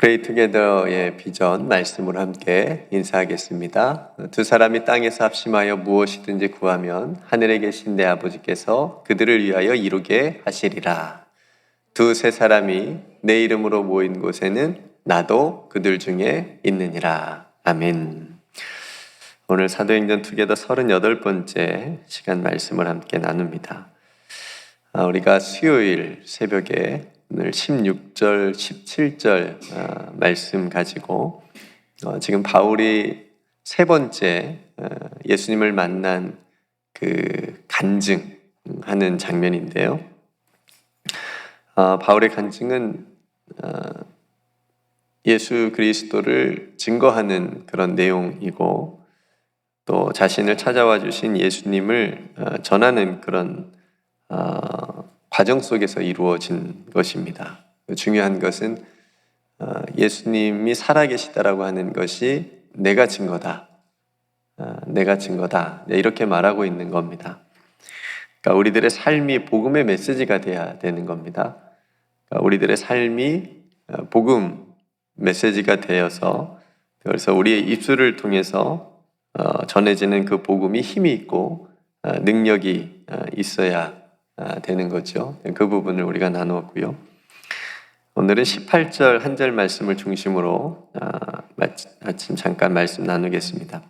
Pray Together의 비전 말씀으로 함께 인사하겠습니다. 두 사람이 땅에서 합심하여 무엇이든지 구하면 하늘에 계신 내 아버지께서 그들을 위하여 이루게 하시리라. 두세 사람이 내 이름으로 모인 곳에는 나도 그들 중에 있느니라. 아멘. 오늘 사도행전 투게더 38번째 시간 말씀을 함께 나눕니다. 우리가 수요일 새벽에 오늘 16절, 17절 말씀 가지고 지금 바울이 세 번째 예수님을 만난 그 간증하는 장면인데요. 바울의 간증은 예수 그리스도를 증거하는 그런 내용이고 또 자신을 찾아와 주신 예수님을 전하는 그런 과정 속에서 이루어진 것입니다. 중요한 것은 예수님이 살아계시다라고 하는 것이 내가 증거다. 내가 증거다. 이렇게 말하고 있는 겁니다. 그러니까 우리들의 삶이 복음의 메시지가 돼야 되는 겁니다. 그러니까 우리들의 삶이 복음 메시지가 되어서 그래서 우리의 입술을 통해서 전해지는 그 복음이 힘이 있고 능력이 있어야 되는 거죠. 그 부분을 우리가 나누었고요. 오늘은 18절 한 절 말씀을 중심으로 아침 잠깐 말씀 나누겠습니다.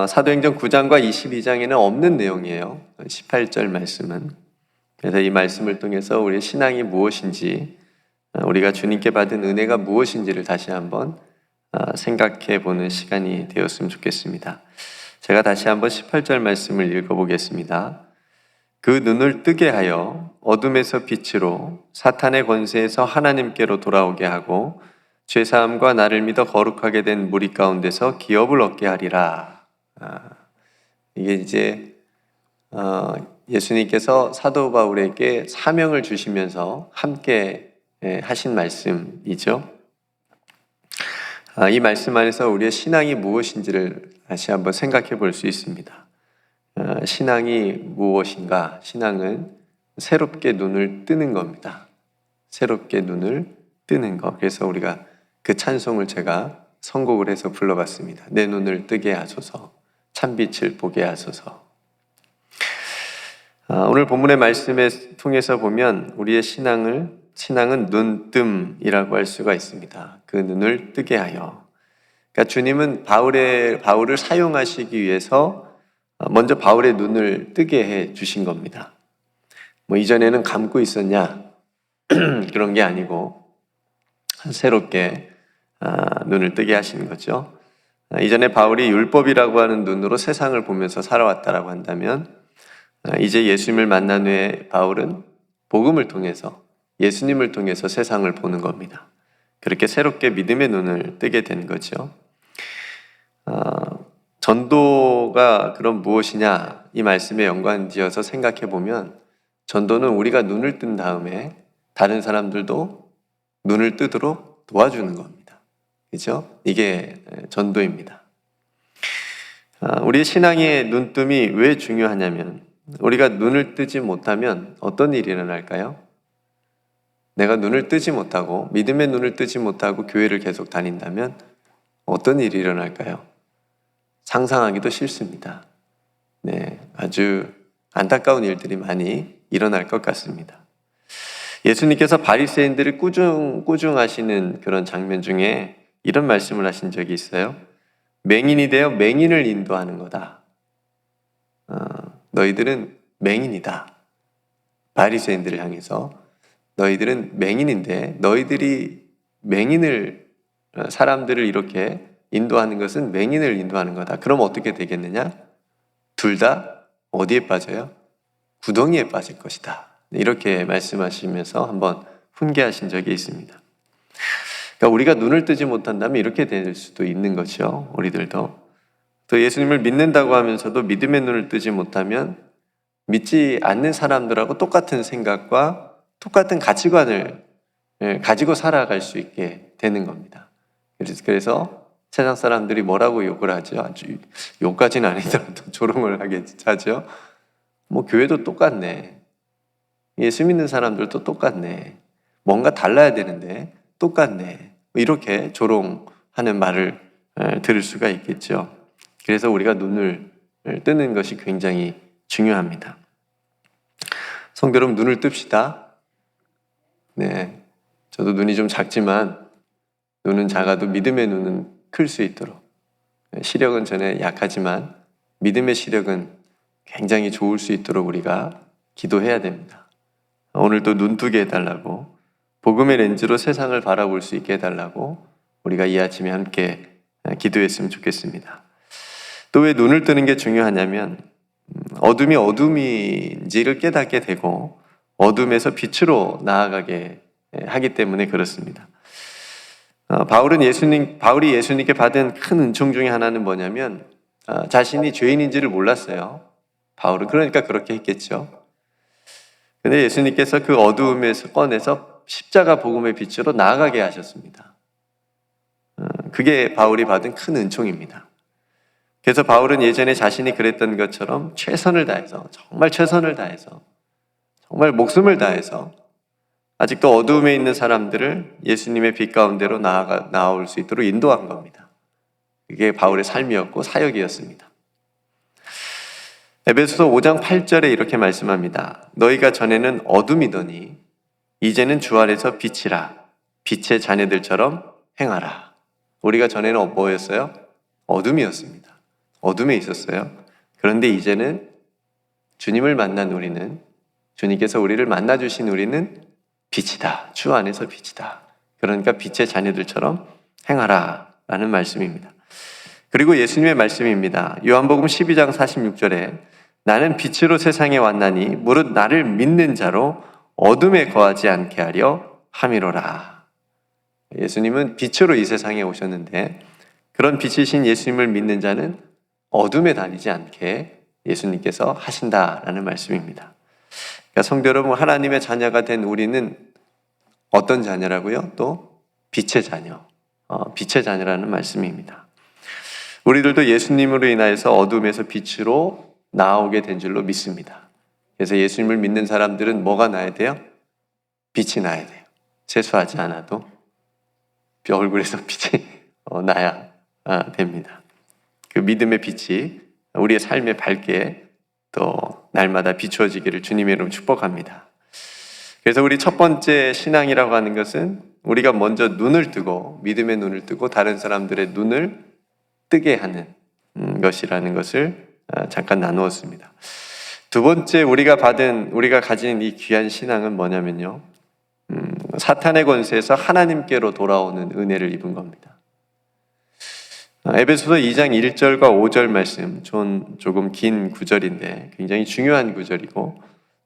사도행전 9장과 22장에는 없는 내용이에요. 18절 말씀은. 그래서 이 말씀을 통해서 우리의 신앙이 무엇인지 우리가 주님께 받은 은혜가 무엇인지를 다시 한번 생각해 보는 시간이 되었으면 좋겠습니다. 제가 다시 한번 18절 말씀을 읽어보겠습니다. 그 눈을 뜨게 하여 어둠에서 빛으로 사탄의 권세에서 하나님께로 돌아오게 하고 죄사함과 나를 믿어 거룩하게 된 무리 가운데서 기업을 얻게 하리라. 이게 이제 예수님께서 사도 바울에게 사명을 주시면서 함께 하신 말씀이죠. 이 말씀 안에서 우리의 신앙이 무엇인지를 다시 한번 생각해 볼 수 있습니다. 신앙이 무엇인가? 신앙은 새롭게 눈을 뜨는 겁니다. 새롭게 눈을 뜨는 것. 그래서 우리가 그 찬송을 제가 선곡을 해서 불러봤습니다. 내 눈을 뜨게 하소서, 참빛을 보게 하소서. 오늘 본문의 말씀을 통해서 보면 우리의 신앙은 눈뜸이라고 할 수가 있습니다. 그 눈을 뜨게 하여. 그러니까 주님은 바울을 사용하시기 위해서 먼저 바울의 눈을 뜨게 해 주신 겁니다. 이전에는 감고 있었냐? 그런 게 아니고 새롭게 눈을 뜨게 하시는 거죠. 이전에 바울이 율법이라고 하는 눈으로 세상을 보면서 살아왔다라고 한다면 이제 예수님을 만난 후에 바울은 복음을 통해서 예수님을 통해서 세상을 보는 겁니다. 그렇게 새롭게 믿음의 눈을 뜨게 된 거죠. 전도가 그럼 무엇이냐? 이 말씀에 연관지어서 생각해 보면 전도는 우리가 눈을 뜬 다음에 다른 사람들도 눈을 뜨도록 도와주는 겁니다. 그렇죠? 이게 전도입니다. 우리의 신앙의 눈뜸이 왜 중요하냐면 우리가 눈을 뜨지 못하면 어떤 일이 일어날까요? 내가 눈을 뜨지 못하고 믿음의 눈을 뜨지 못하고 교회를 계속 다닌다면 어떤 일이 일어날까요? 상상하기도 싫습니다. 네, 아주 안타까운 일들이 많이 일어날 것 같습니다. 예수님께서 바리새인들을 꾸중하시는 그런 장면 중에 이런 말씀을 하신 적이 있어요. 맹인이 되어 맹인을 인도하는 거다. 너희들은 맹인이다. 바리새인들을 향해서 너희들은 맹인인데 너희들이 사람들을 이렇게 인도하는 것은 맹인을 인도하는 거다. 그럼 어떻게 되겠느냐? 둘 다 어디에 빠져요? 구덩이에 빠질 것이다. 이렇게 말씀하시면서 한번 훈계하신 적이 있습니다. 그러니까 우리가 눈을 뜨지 못한다면 이렇게 될 수도 있는 거죠. 우리들도. 또 예수님을 믿는다고 하면서도 믿음의 눈을 뜨지 못하면 믿지 않는 사람들하고 똑같은 생각과 똑같은 가치관을 가지고 살아갈 수 있게 되는 겁니다. 그래서 세상 사람들이 뭐라고 욕을 하죠? 아주 욕까지는 아니더라도 조롱을 하죠. 교회도 똑같네. 예수 믿는 사람들도 똑같네. 뭔가 달라야 되는데 똑같네. 이렇게 조롱하는 말을 들을 수가 있겠죠. 그래서 우리가 눈을 뜨는 것이 굉장히 중요합니다. 성도 여러분, 눈을 뜹시다. 네, 저도 눈이 좀 작지만 눈은 작아도 믿음의 눈은 클 수 있도록, 시력은 전에 약하지만 믿음의 시력은 굉장히 좋을 수 있도록 우리가 기도해야 됩니다. 오늘도 눈 뜨게 해달라고, 복음의 렌즈로 세상을 바라볼 수 있게 해달라고 우리가 이 아침에 함께 기도했으면 좋겠습니다. 또 왜 눈을 뜨는 게 중요하냐면 어둠이 어둠인지를 깨닫게 되고 어둠에서 빛으로 나아가게 하기 때문에 그렇습니다. 바울이 예수님께 받은 큰 은총 중에 하나는 뭐냐면 자신이 죄인인지를 몰랐어요. 바울은 그러니까 그렇게 했겠죠. 근데 예수님께서 그 어두움에서 꺼내서 십자가 복음의 빛으로 나아가게 하셨습니다. 그게 바울이 받은 큰 은총입니다. 그래서 바울은 예전에 자신이 그랬던 것처럼 최선을 다해서, 정말 최선을 다해서, 정말 목숨을 다해서 아직도 어두움에 있는 사람들을 예수님의 빛 가운데로 나아올 수 있도록 인도한 겁니다. 그게 바울의 삶이었고 사역이었습니다. 에베소서 5장 8절에 이렇게 말씀합니다. 너희가 전에는 어둠이더니 이제는 주 안에서 빛이라. 빛의 자녀들처럼 행하라. 우리가 전에는 뭐였어요? 어둠이었습니다. 어둠에 있었어요. 그런데 이제는 주님을 만난 우리는, 주님께서 우리를 만나주신 우리는 빛이다. 주 안에서 빛이다. 그러니까 빛의 자녀들처럼 행하라 라는 말씀입니다. 그리고 예수님의 말씀입니다. 요한복음 12장 46절에 나는 빛으로 세상에 왔나니 무릇 나를 믿는 자로 어둠에 거하지 않게 하려 함이로라. 예수님은 빛으로 이 세상에 오셨는데 그런 빛이신 예수님을 믿는 자는 어둠에 다니지 않게 예수님께서 하신다라는 말씀입니다. 그러니까 성도 여러분, 하나님의 자녀가 된 우리는 어떤 자녀라고요? 또 빛의 자녀, 빛의 자녀라는 말씀입니다. 우리들도 예수님으로 인하여서 어둠에서 빛으로 나오게 된 줄로 믿습니다. 그래서 예수님을 믿는 사람들은 뭐가 나야 돼요? 빛이 나야 돼요. 세수하지 않아도 얼굴에서 빛이 나야 됩니다. 그 믿음의 빛이 우리의 삶에 밝게 또 날마다 비추어지기를 주님의 이름으로 축복합니다. 그래서 우리 첫 번째 신앙이라고 하는 것은 우리가 먼저 눈을 뜨고 믿음의 눈을 뜨고 다른 사람들의 눈을 뜨게 하는 것이라는 것을 잠깐 나누었습니다. 두 번째 우리가 가진 이 귀한 신앙은 뭐냐면요, 사탄의 권세에서 하나님께로 돌아오는 은혜를 입은 겁니다. 에베소서 2장 1절과 5절 말씀, 조금 긴 구절인데 굉장히 중요한 구절이고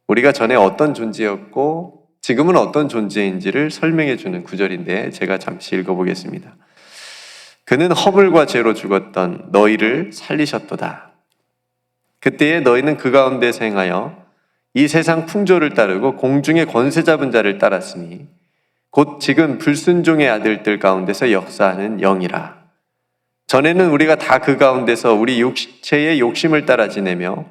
우리가 전에 어떤 존재였고 지금은 어떤 존재인지를 설명해 주는 구절인데 제가 잠시 읽어보겠습니다. 그는 허물과 죄로 죽었던 너희를 살리셨도다. 그때에 너희는 그 가운데서 행하여 이 세상 풍조를 따르고 공중의 권세 잡은 자를 따랐으니 곧 지금 불순종의 아들들 가운데서 역사하는 영이라. 전에는 우리가 다 그 가운데서 우리 육체의 욕심을 따라 지내며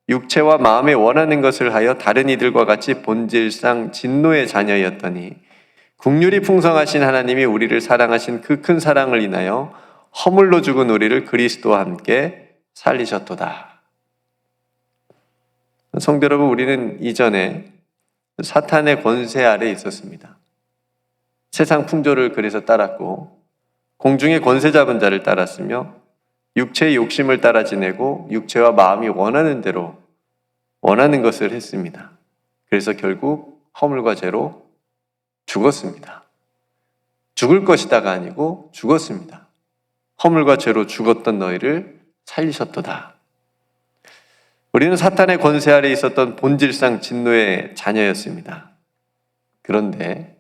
육체와 마음에 원하는 것을 하여 다른 이들과 같이 본질상 진노의 자녀였더니 긍휼이 풍성하신 하나님이 우리를 사랑하신 그 큰 사랑을 인하여 허물로 죽은 우리를 그리스도와 함께 살리셨도다. 성도 여러분, 우리는 이전에 사탄의 권세 아래에 있었습니다. 세상 풍조를 그래서 따랐고 공중의 권세 잡은 자를 따랐으며 육체의 욕심을 따라 지내고 육체와 마음이 원하는 대로 원하는 것을 했습니다. 그래서 결국 허물과 죄로 죽었습니다. 죽을 것이다가 아니고 죽었습니다. 허물과 죄로 죽었던 너희를 살리셨도다. 우리는 사탄의 권세 아래에 있었던 본질상 진노의 자녀였습니다. 그런데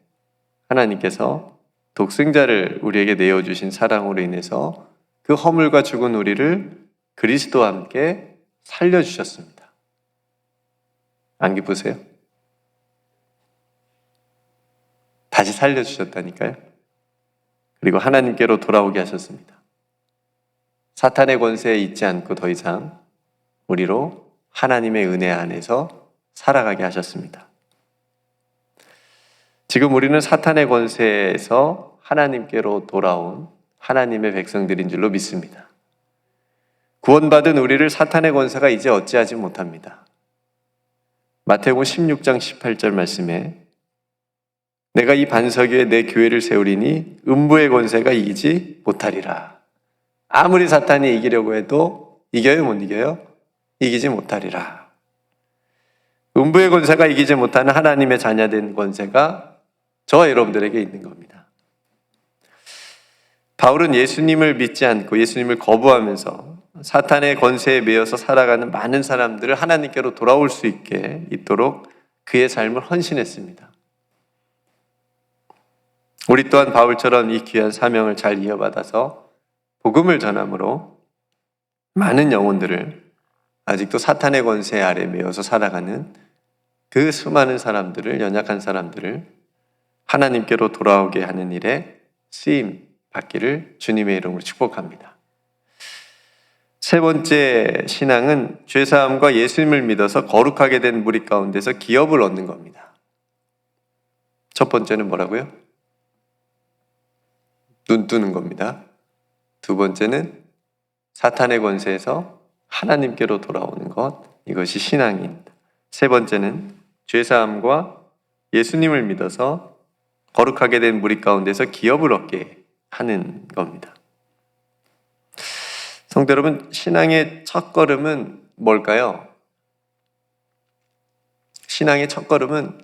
하나님께서 독생자를 우리에게 내어주신 사랑으로 인해서 그 허물과 죽은 우리를 그리스도와 함께 살려주셨습니다. 안 기쁘세요? 다시 살려주셨다니까요. 그리고 하나님께로 돌아오게 하셨습니다. 사탄의 권세에 있지 않고 더 이상 우리로 하나님의 은혜 안에서 살아가게 하셨습니다. 지금 우리는 사탄의 권세에서 하나님께로 돌아온 하나님의 백성들인 줄로 믿습니다. 구원받은 우리를 사탄의 권세가 이제 어찌하지 못합니다. 마태복음 16장 18절 말씀에 내가 이 반석 위에 내 교회를 세우리니 음부의 권세가 이기지 못하리라. 아무리 사탄이 이기려고 해도 이겨요, 못 이겨요? 이기지 못하리라. 음부의 권세가 이기지 못하는 하나님의 자녀된 권세가 저와 여러분들에게 있는 겁니다. 바울은 예수님을 믿지 않고 예수님을 거부하면서 사탄의 권세에 매여서 살아가는 많은 사람들을 하나님께로 돌아올 수 있도록 그의 삶을 헌신했습니다. 우리 또한 바울처럼 이 귀한 사명을 잘 이어받아서 복음을 전함으로 많은 영혼들을 아직도 사탄의 권세 아래 매여서 살아가는 그 수많은 사람들을, 연약한 사람들을 하나님께로 돌아오게 하는 일에 쓰임 받기를 주님의 이름으로 축복합니다. 세 번째 신앙은 죄사함과 예수님을 믿어서 거룩하게 된 무리 가운데서 기업을 얻는 겁니다. 첫 번째는 뭐라고요? 눈 뜨는 겁니다. 두 번째는 사탄의 권세에서 하나님께로 돌아오는 것, 이것이 신앙입니다. 세 번째는 죄사함과 예수님을 믿어서 거룩하게 된 무리 가운데서 기업을 얻게 하는 겁니다. 성도 여러분, 신앙의 첫걸음은 뭘까요? 신앙의 첫걸음은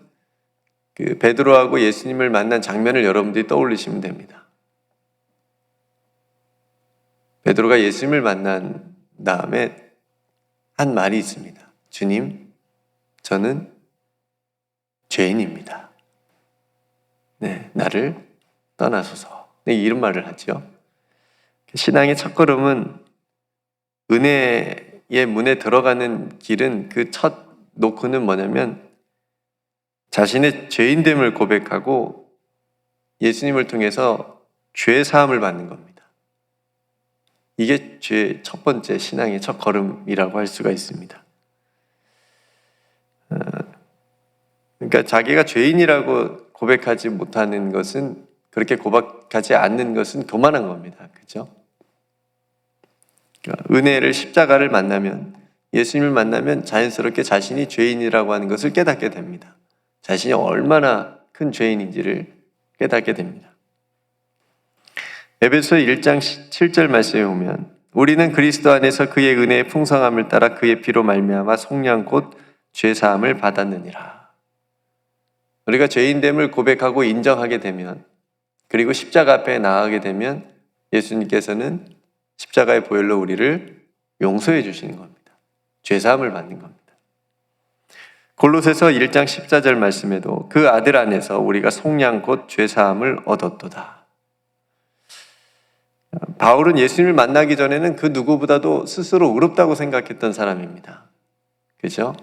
그 베드로하고 예수님을 만난 장면을 여러분들이 떠올리시면 됩니다. 베드로가 예수님을 만난 다음에 한 말이 있습니다. 주님, 저는 죄인입니다. 네, 나를 떠나소서. 네, 이런 말을 하죠. 신앙의 첫걸음은 은혜의 문에 들어가는 길은 그 첫 노크는 뭐냐면 자신의 죄인됨을 고백하고 예수님을 통해서 죄 사함을 받는 겁니다. 이게 죄의 첫 번째 신앙의 첫 걸음이라고 할 수가 있습니다. 그러니까 자기가 죄인이라고 고백하지 못하는 것은, 그렇게 고백하지 않는 것은 교만한 겁니다. 그죠? 그러니까 은혜를, 십자가를 만나면, 예수님을 만나면 자연스럽게 자신이 죄인이라고 하는 것을 깨닫게 됩니다. 자신이 얼마나 큰 죄인인지를 깨닫게 됩니다. 에베소 1장 7절 말씀에 보면 우리는 그리스도 안에서 그의 은혜의 풍성함을 따라 그의 피로 말미암아 속량 곧 죄사함을 받았느니라. 우리가 죄인됨을 고백하고 인정하게 되면, 그리고 십자가 앞에 나아가게 되면 예수님께서는 십자가의 보혈로 우리를 용서해 주시는 겁니다. 죄사함을 받는 겁니다. 골로새서 1장 14절 말씀에도 그 아들 안에서 우리가 속량 곧 죄사함을 얻었도다. 바울은 예수님을 만나기 전에는 그 누구보다도 스스로 의롭다고 생각했던 사람입니다. 그죠?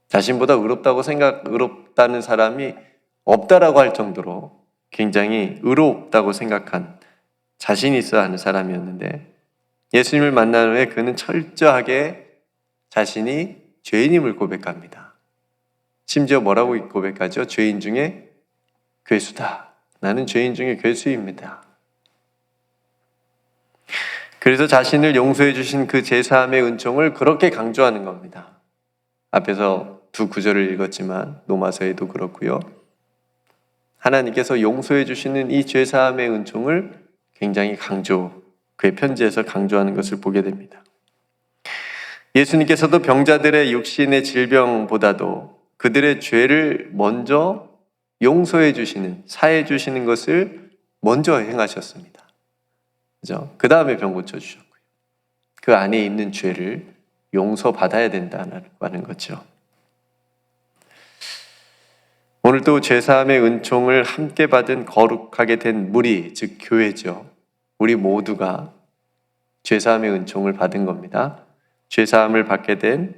자신보다 의롭다는 사람이 없다라고 할 정도로 굉장히 의롭다고 생각한, 자신이 있어야 하는 사람이었는데, 예수님을 만난 후에 그는 철저하게 자신이 죄인임을 고백합니다. 심지어 뭐라고 고백하죠? 죄인 중에 괴수다. 나는 죄인 중에 괴수입니다. 그래서 자신을 용서해 주신 그 제사함의 은총을 그렇게 강조하는 겁니다. 앞에서 두 구절을 읽었지만 로마서에도 그렇고요. 하나님께서 용서해 주시는 이 제사함의 은총을 굉장히 그의 편지에서 강조하는 것을 보게 됩니다. 예수님께서도 병자들의 육신의 질병보다도 그들의 죄를 먼저 용서해 주시는, 사해 주시는 것을 먼저 행하셨습니다. 그죠? 그 다음에 병 고쳐주셨고요. 그 안에 있는 죄를 용서받아야 된다는 거죠. 오늘도 죄사함의 은총을 함께 받은 거룩하게 된 무리, 즉 교회죠. 우리 모두가 죄사함의 은총을 받은 겁니다. 죄사함을 받게 된,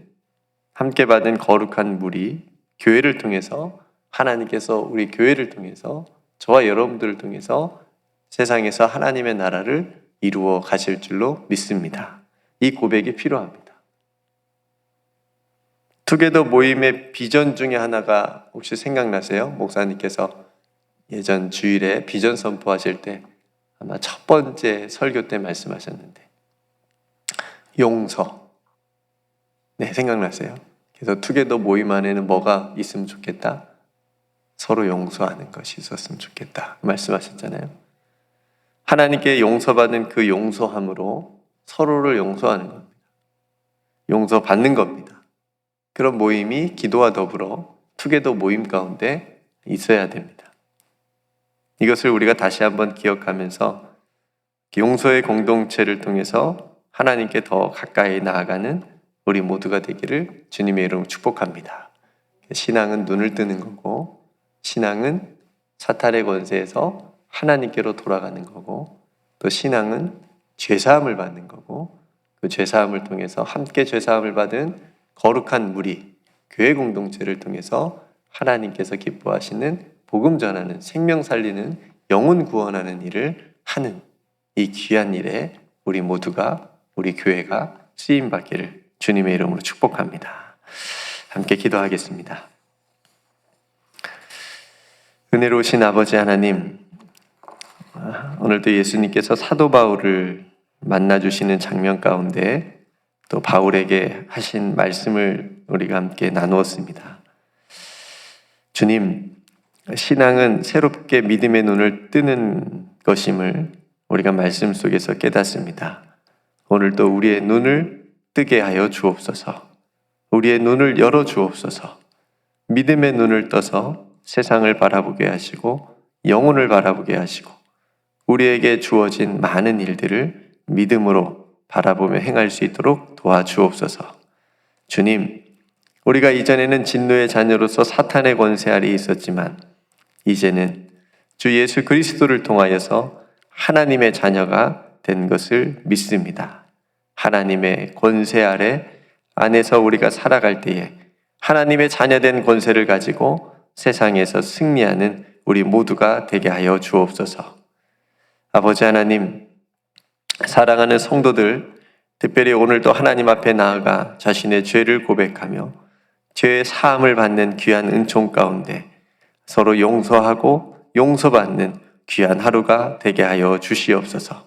함께 받은 거룩한 무리, 교회를 통해서 하나님께서 우리 교회를 통해서, 저와 여러분들을 통해서 세상에서 하나님의 나라를 이루어 가실 줄로 믿습니다. 이 고백이 필요합니다. 투게더 모임의 비전 중에 하나가 혹시 생각나세요? 목사님께서 예전 주일에 비전 선포하실 때 아마 첫 번째 설교 때 말씀하셨는데 용서. 네, 생각나세요? 그래서 투게더 모임 안에는 뭐가 있으면 좋겠다? 서로 용서하는 것이 있었으면 좋겠다 말씀하셨잖아요. 하나님께 용서받은 그 용서함으로 서로를 용서하는 겁니다. 용서받는 겁니다. 그런 모임이 기도와 더불어 투게더 모임 가운데 있어야 됩니다. 이것을 우리가 다시 한번 기억하면서 용서의 공동체를 통해서 하나님께 더 가까이 나아가는 우리 모두가 되기를 주님의 이름으로 축복합니다. 신앙은 눈을 뜨는 거고, 신앙은 사탄의 권세에서 하나님께로 돌아가는 거고, 또 신앙은 죄사함을 받는 거고, 그 죄사함을 통해서 함께 죄사함을 받은 거룩한 무리, 교회 공동체를 통해서 하나님께서 기뻐하시는 복음 전하는, 생명 살리는, 영혼 구원하는 일을 하는 이 귀한 일에 우리 모두가, 우리 교회가 쓰임 받기를 주님의 이름으로 축복합니다. 함께 기도하겠습니다. 은혜로우신 아버지 하나님, 오늘도 예수님께서 사도 바울을 만나주시는 장면 가운데 또 바울에게 하신 말씀을 우리가 함께 나누었습니다. 주님, 신앙은 새롭게 믿음의 눈을 뜨는 것임을 우리가 말씀 속에서 깨닫습니다. 오늘도 우리의 눈을 뜨게 하여 주옵소서. 우리의 눈을 열어 주옵소서. 믿음의 눈을 떠서 세상을 바라보게 하시고 영혼을 바라보게 하시고 우리에게 주어진 많은 일들을 믿음으로 바라보며 행할 수 있도록 도와주옵소서. 주님, 우리가 이전에는 진노의 자녀로서 사탄의 권세 아래 있었지만 이제는 주 예수 그리스도를 통하여서 하나님의 자녀가 된 것을 믿습니다. 하나님의 권세 아래 안에서 우리가 살아갈 때에 하나님의 자녀된 권세를 가지고 세상에서 승리하는 우리 모두가 되게 하여 주옵소서. 아버지 하나님, 사랑하는 성도들, 특별히 오늘도 하나님 앞에 나아가 자신의 죄를 고백하며 죄의 사함을 받는 귀한 은총 가운데 서로 용서하고 용서받는 귀한 하루가 되게 하여 주시옵소서.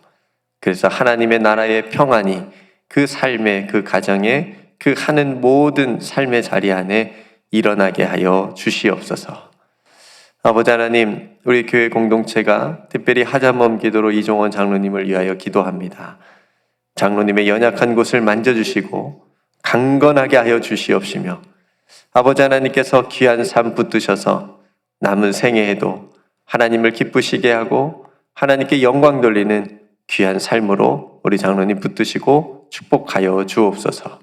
그래서 하나님의 나라의 평안이 그 삶의, 그 가정에, 그 하는 모든 삶의 자리 안에 일어나게 하여 주시옵소서. 아버지 하나님, 우리 교회 공동체가 특별히 하자멈 기도로 이종원 장로님을 위하여 기도합니다. 장로님의 연약한 곳을 만져주시고 강건하게 하여 주시옵시며 아버지 하나님께서 귀한 삶 붙드셔서 남은 생애에도 하나님을 기쁘시게 하고 하나님께 영광 돌리는 귀한 삶으로 우리 장로님 붙드시고 축복하여 주옵소서.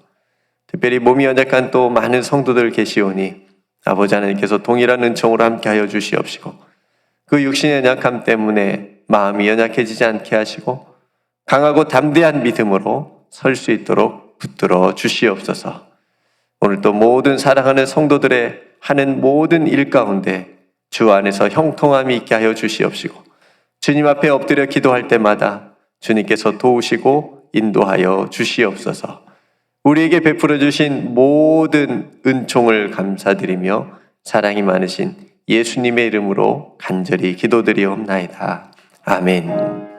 특별히 몸이 연약한 또 많은 성도들 계시오니 아버지 하나님께서 동일한 은총으로 함께하여 주시옵시고 그 육신의 연약함 때문에 마음이 연약해지지 않게 하시고 강하고 담대한 믿음으로 설 수 있도록 붙들어 주시옵소서. 오늘 또 모든 사랑하는 성도들의 하는 모든 일 가운데 주 안에서 형통함이 있게 하여 주시옵시고 주님 앞에 엎드려 기도할 때마다 주님께서 도우시고 인도하여 주시옵소서. 우리에게 베풀어 주신 모든 은총을 감사드리며 사랑이 많으신 예수님의 이름으로 간절히 기도드리옵나이다. 아멘.